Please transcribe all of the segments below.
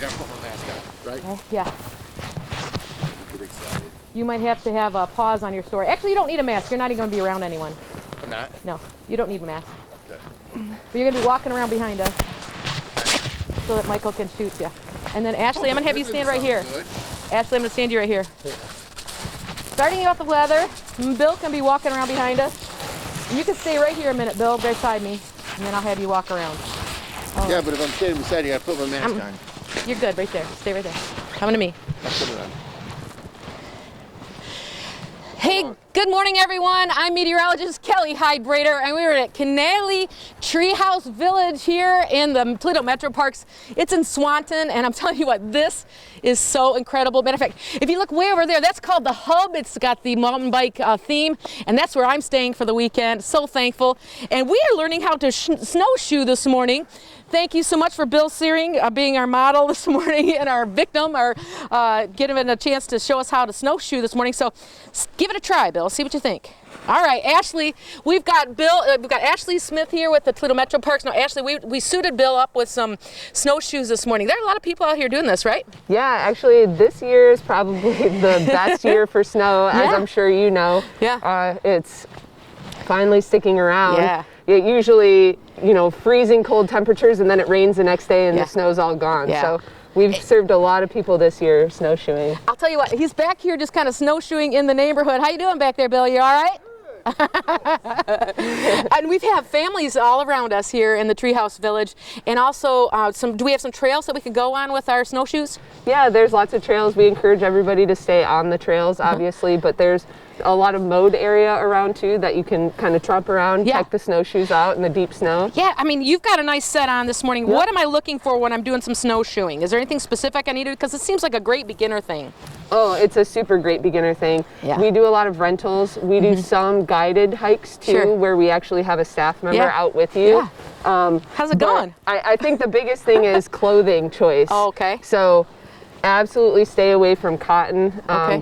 I gotta put my mask on, right? Yeah. Get excited. You might have to have a pause on your story. Actually, you don't need a mask. You're not even going to be around anyone. I'm not? No, you don't need a mask. Okay. But you're going to be walking around behind us so that Michael can shoot you. And then Ashley, I'm going to have you stand right here. Good. Ashley, I'm going to stand you right here. Starting you off with leather. Bill can be walking around behind us. You can stay right here a minute, Bill, beside me, and then I'll have you walk around. Oh. Yeah, but if I'm standing beside you, I put my mask on. You're good right there. Stay right there. Coming to me. I'll put it on. Hey, good morning, everyone. I'm meteorologist Kelly Hydrater, and we're at Canali Treehouse Village here in the Toledo Metro Parks. It's in Swanton, and I'm telling you what, this is so incredible. Matter of fact, if you look way over there, that's called the Hub. It's got the mountain bike theme, and that's where I'm staying for the weekend. So thankful. And we are learning how to snowshoe this morning. Thank you so much for Bill Searing being our model this morning and our victim, or giving a chance to show us how to snowshoe this morning. So give it a try, Bill. See what you think. All right, Ashley, we've got Ashley Smith here with the Toledo Metro Parks. Now, Ashley, we suited Bill up with some snowshoes this morning. There are a lot of people out here doing this, right? Yeah, actually, this year is probably the best year for snow, as I'm sure you know. Yeah. It's finally sticking around. Yeah. It usually, freezing cold temperatures, and then it rains the next day and the snow's all gone. Yeah. So we've served a lot of people this year snowshoeing. I'll tell you what, he's back here just kind of snowshoeing in the neighborhood. How you doing back there, Bill? You all right? And we've had families all around us here in the Treehouse Village, and also do we have some trails that we could go on with our snowshoes? Yeah, there's lots of trails. We encourage everybody to stay on the trails, obviously, but there's a lot of mowed area around too that you can kind of tromp around, check the snowshoes out in the deep snow. Yeah, I mean, you've got a nice set on this morning. Yep. What am I looking for when I'm doing some snowshoeing? Is there anything specific I need to do? Because it seems like a great beginner thing. Oh, it's a super great beginner thing. Yeah. We do a lot of rentals. We do some guided hikes too, where we actually have a staff member out with you. Yeah. How's it going? I think the biggest thing is clothing choice. Oh, okay. So absolutely stay away from cotton.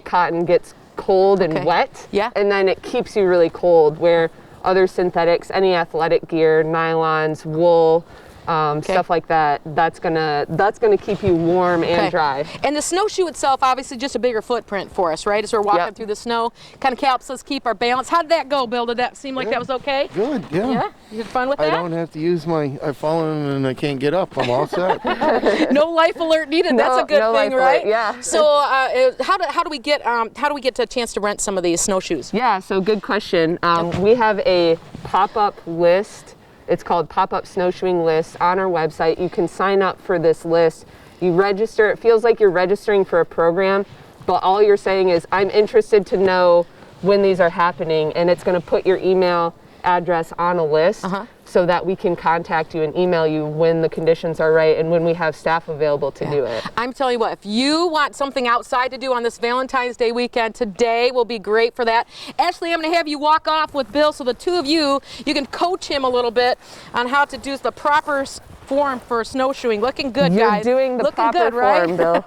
Cotton gets cold and wet, and then it keeps you really cold, where other synthetics, any athletic gear, nylons, wool, stuff like that, that's gonna keep you warm and dry. And the snowshoe itself, obviously just a bigger footprint for us, right? As we're walking through the snow, kind of helps us keep our balance. How did that go, Bill? Did that seem like that was okay? Good, yeah. Yeah? You had fun with that? I don't have to use I've fallen and I can't get up. I'm all set. No life alert needed. That's a good thing, right? Yeah. So how do we get a chance to rent some of these snowshoes? Yeah, so good question. We have a pop-up list. It's called Pop-Up Snowshoeing List on our website. You can sign up for this list. You register. It feels like you're registering for a program, but all you're saying is, I'm interested to know when these are happening, and it's going to put your email address on a list so that we can contact you and email you when the conditions are right and when we have staff available to do it. I'm telling you what, if you want something outside to do on this Valentine's Day weekend, today will be great for that. Ashley, I'm going to have you walk off with Bill, so the two of you can coach him a little bit on how to do the proper form for snowshoeing. Looking good, guys. You're doing the Looking proper good, right? form, Bill.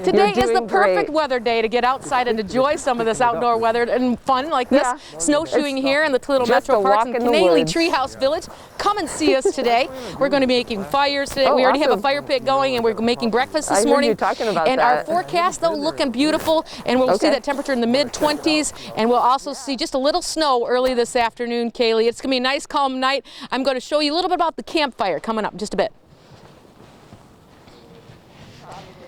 Today is the perfect weather day to get outside and enjoy some of this outdoor weather and fun like this. Snowshoeing here in the Toledo Metro Parks and Canali Treehouse Village. Come and see us today. We're going to be making fires today. We already have a fire pit going, and we're making breakfast this morning. I heard you talking about and that. our forecast, though, looking beautiful, and we'll see that temperature in the mid-20s, and we'll also see just a little snow early this afternoon, Kaylee. It's going to be a nice, calm night. I'm going to show you a little bit about the campfire coming up in just a bit.